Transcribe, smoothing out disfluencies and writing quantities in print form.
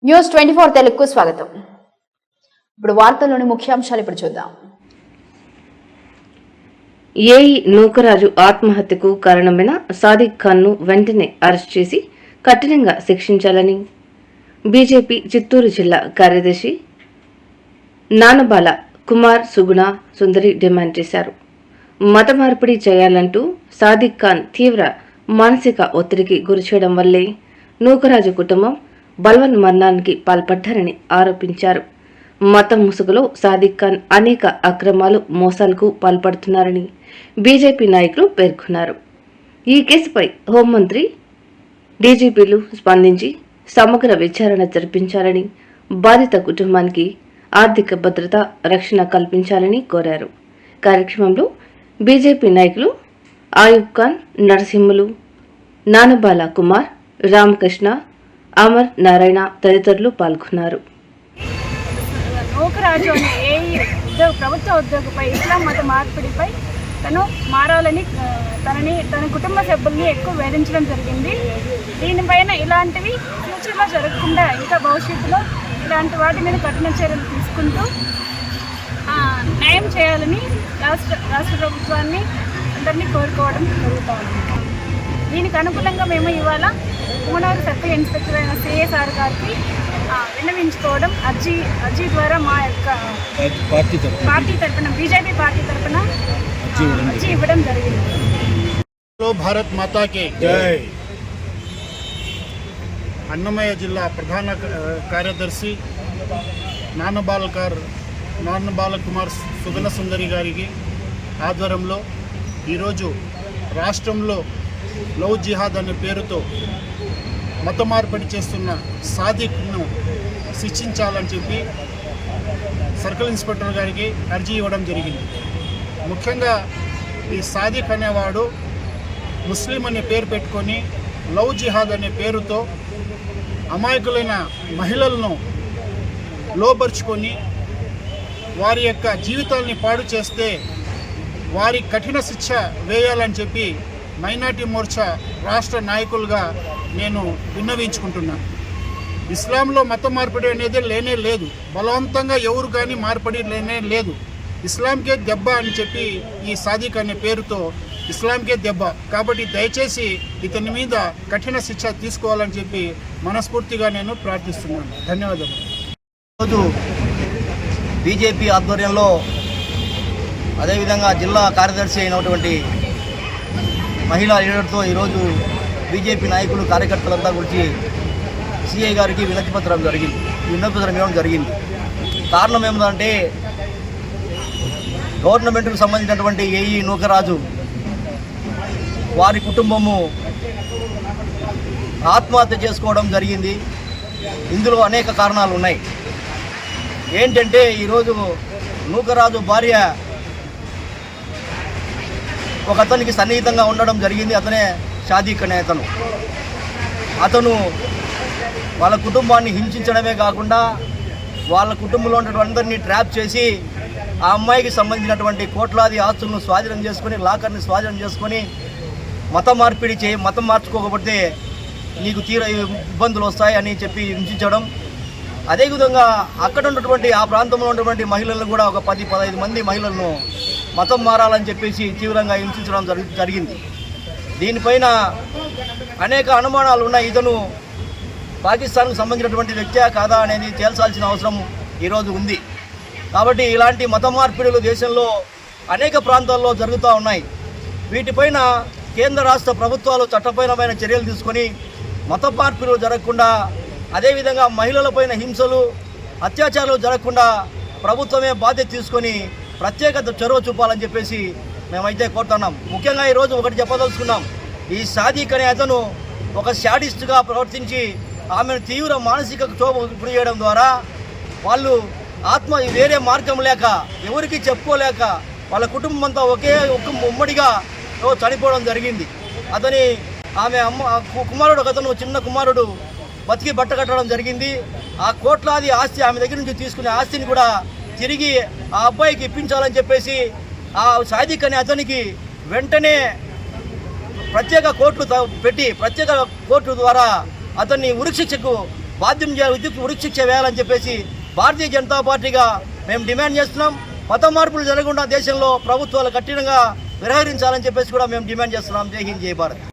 News 24 తెలుగుకు స్వాగతం. ఇప్పుడు వార్తల్లోని ముఖ్యాంశాలు ఇప్పుడు చూద్దాం. ఏఈ నూకరాజు ఆత్మహత్యకు కారణమైన సాదిక్ ఖాన్ను వెంటనే అరెస్ట్ చేసి కఠినంగా శిక్షించాలని బీజేపీ చిత్తూరు జిల్లా కార్యదర్శి నానబాల కుమార్ సుగుణ సుందరి డిమాండ్ చేశారు. మత మార్పిడి చేయాలంటూ సాదిక్ ఖాన్ తీవ్ర మానసిక ఒత్తిడికి గురిచేయడం వల్లే నూకరాజు కుటుంబం బల్వన్ మరణానికి పాల్పడ్డారని ఆరోపించారు. మతం ముసుగులో సాదిక్ ఖాన్ అనేక అక్రమాలు మోసాలకు పాల్పడుతున్నారని బీజేపీ నాయకులు పేర్కొన్నారు. ఈ కేసుపై హోంమంత్రి డీజీపీలు స్పందించి సమగ్ర విచారణ జరిపించాలని, బాధిత కుటుంబానికి ఆర్థిక భద్రత, రక్షణ కల్పించాలని కోరారు. కార్యక్రమంలో బీజేపీ నాయకులు ఆయుబ్ ఖాన్, నరసింహులు, నానబాల కుమార్, రామకృష్ణ, అమర్ నారాయణ తదితరులు పాల్గొన్నారు. నూకరాజు అనే ప్రభుత్వ ఉద్యోగిపై ఇస్లాం మత మార్పిడిపై తను మారాలని తన కుటుంబ సభ్యుల్ని ఎక్కువ వేధించడం జరిగింది. దీనిపైన ఇలాంటివి ఫ్యూచర్లో జరగకుండా ఇంకా భవిష్యత్తులో ఇలాంటి వాటి మీద కఠిన చర్యలు తీసుకుంటూ న్యాయం చేయాలని రాష్ట్ర ప్రభుత్వాన్ని అందరినీ కోరుకోవడం జరుగుతుంది. దీనికి అనుకూలంగా మేము ఇవాళ మూడవది సర్కిల్ ఇన్స్పెక్టర్ అయిన సిఎస్ఆర్ గారికి విన్నవించుకోవడం అర్జీ ద్వారా మా యొక్క పార్టీ తరఫున బీజేపీ పార్టీ తరఫున అర్జీ ఇవ్వడం జరిగింది. భారత్ మాతాకి జై. అన్నమయ్య జిల్లా ప్రధాన కార్యదర్శి నానబాల కుమార్ సుగుణ సుందరి గారికి ఆధ్వర్యంలో ఈరోజు రాష్ట్రంలో లవ్ జిహాద్ అనే పేరుతో మత మార్పిడి చేస్తున్న సాదిక్ను శిక్షించాలని చెప్పి సర్కిల్ ఇన్స్పెక్టర్ గారికి అర్జీ ఇవ్వడం జరిగింది. ముఖ్యంగా ఈ సాదిక్ అనేవాడు ముస్లిం అనే పేరు పెట్టుకొని లవ్ జిహాద్ అనే పేరుతో అమాయకులైన మహిళలను లోపరుచుకొని వారి యొక్క జీవితాలని పాడు చేస్తే వారి కఠిన శిక్ష వేయాలని చెప్పి మైనార్టీ మోర్చా రాష్ట్ర నాయకులుగా నేను విన్నవించుకుంటున్నాను. ఇస్లాంలో మత మార్పిడి అనేది లేనే లేదు. బలవంతంగా ఎవరు కానీ మార్పిడి లేనే లేదు. ఇస్లాంకే దెబ్బ అని చెప్పి ఈ సాదిక్ అనే పేరుతో ఇస్లాంకే దెబ్బ. కాబట్టి దయచేసి ఇతని మీద కఠిన శిక్ష తీసుకోవాలని చెప్పి మనస్ఫూర్తిగా నేను ప్రార్థిస్తున్నాను. ధన్యవాదాలు. ఈరోజు బీజేపీ ఆధ్వర్యంలో అదేవిధంగా జిల్లా కార్యదర్శి అయినటువంటి మహిళా లీడర్తో ఈరోజు బీజేపీ నాయకులు కార్యకర్తలంతా గురించి సిఐ గారికి వినతిపత్రం ఇవ్వడం జరిగింది. కారణం ఏమిటంటే గవర్నమెంట్కు సంబంధించినటువంటి ఏఈ నూకరాజు వారి కుటుంబము ఆత్మహత్య చేసుకోవడం జరిగింది. ఇందులో అనేక కారణాలు ఉన్నాయి. ఏంటంటే ఈరోజు నూకరాజు భార్య ఒక అతనికి సన్నిహితంగా ఉండడం జరిగింది. అతనే సాదిక్ అనే అతను వాళ్ళ కుటుంబాన్ని హింసించడమే కాకుండా వాళ్ళ కుటుంబంలో ఉన్నటువంటి అందరినీ ట్రాప్ చేసి ఆ అమ్మాయికి సంబంధించినటువంటి కోట్లాది ఆస్తులను స్వాధీనం చేసుకొని, లాకర్ని స్వాధీనం చేసుకొని మతం మార్చుకోకపోతే నీకు తీవ్ర ఇబ్బందులు వస్తాయని చెప్పి హింసించడం. అదేవిధంగా అక్కడ ఉన్నటువంటి ఆ ప్రాంతంలో ఉన్నటువంటి మహిళలను కూడా ఒక 10-15 మంది మహిళలను మతం మారాలని చెప్పేసి తీవ్రంగా హింసించడం జరిగింది. దీనిపైన అనేక అనుమానాలు ఉన్నాయి. ఇతను పాకిస్తాన్కు సంబంధించినటువంటి వ్యక్తియా కాదా అనేది తేల్చాల్సిన అవసరం ఈరోజు ఉంది. కాబట్టి ఇలాంటి మత మార్పిడులు దేశంలో అనేక ప్రాంతాల్లో జరుగుతూ ఉన్నాయి. వీటిపైన కేంద్ర రాష్ట్ర ప్రభుత్వాలు చట్టపరమైన చర్యలు తీసుకొని మత మార్పిడులు జరగకుండా, అదేవిధంగా మహిళలపైన హింసలు, అత్యాచారాలు జరగకుండా ప్రభుత్వమే బాధ్యత తీసుకొని ప్రత్యేకత చొరవ చూపాలని చెప్పేసి మేమైతే కోరుతున్నాం. ముఖ్యంగా ఈరోజు ఒకటి చెప్పదలుచుకున్నాం. ఈ సాదిక్ అనే అతను ఒక శాడిస్ట్గా ప్రవర్తించి ఆమెను తీవ్ర మానసిక క్షోభ గురి చేయడం ద్వారా వాళ్ళు వేరే మార్గం లేక, ఎవరికి చెప్పుకోలేక వాళ్ళ కుటుంబం అంతా ఉమ్మడిగా చనిపోవడం జరిగింది. ఆమె కుమారుడు చిన్న కుమారుడు బతికి బట్టకట్టడం జరిగింది. ఆ కోట్లాది ఆస్తి ఆమె దగ్గర నుంచి తీసుకునే ఆస్తిని కూడా తిరిగి ఆ అబ్బాయికి ఇప్పించాలని చెప్పేసి ఆ సాదిక్ అనే అతనికి వెంటనే ప్రత్యేక కోర్టు ద్వారా అతన్ని ఉరిశిక్షకు బాధ్యుని ఉరిశిక్ష వేయాలని చెప్పేసి భారతీయ జనతా పార్టీగా మేము డిమాండ్ చేస్తున్నాం. మత మార్పులు జరగకుండా దేశంలో ప్రభుత్వాలు కఠినంగా వ్యవహరించాలని చెప్పేసి కూడా మేము డిమాండ్ చేస్తున్నాం. జై హింద్, జై భారత్.